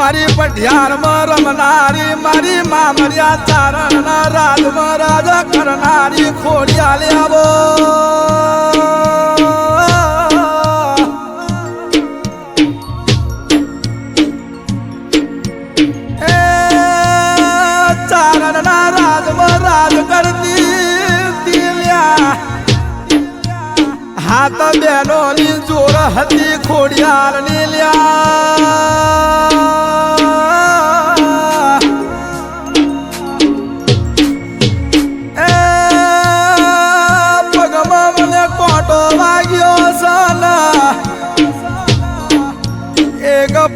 મારી પઢિયારમાં રમનારી મારી મામરિયા ચારણના રાજમાં રાજ કરનારી ખોડિયાલે આવો એ ચારણના રાજમાં રાજ કરતી દિલ્યા હાથ બેનોની જોર હતી ખોડિયાલની લ્યા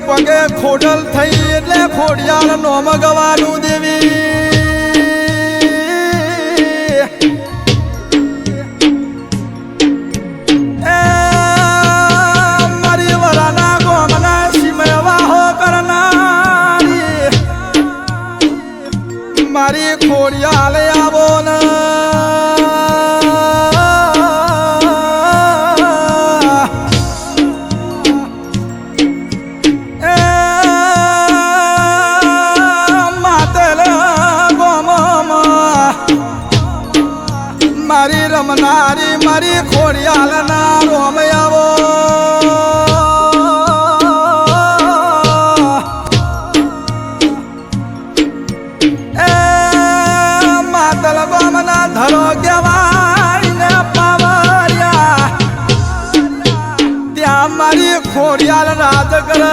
પગે ખોડલ થઈ એટલે ખોડિયાલ નોમ ગવાનું દેવી એ મારી વરાના ગોમના સિમવા હો કરનારી મારી ખોડિયાલ આવો ને મારી રમનારી મારી ખોડિયાલના રોમ આવો એ માતલ ગોમના ધરો કહેવાય પાવરિયા ત્યાં મારી ખોડિયાલ રાજ કરે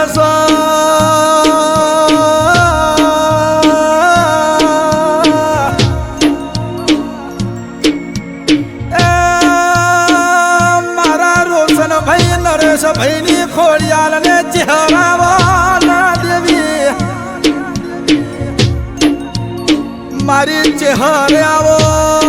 છે ભાઈની ખોડિયાલને ચહેરાવાના દેવી મારી ચહેરે આવો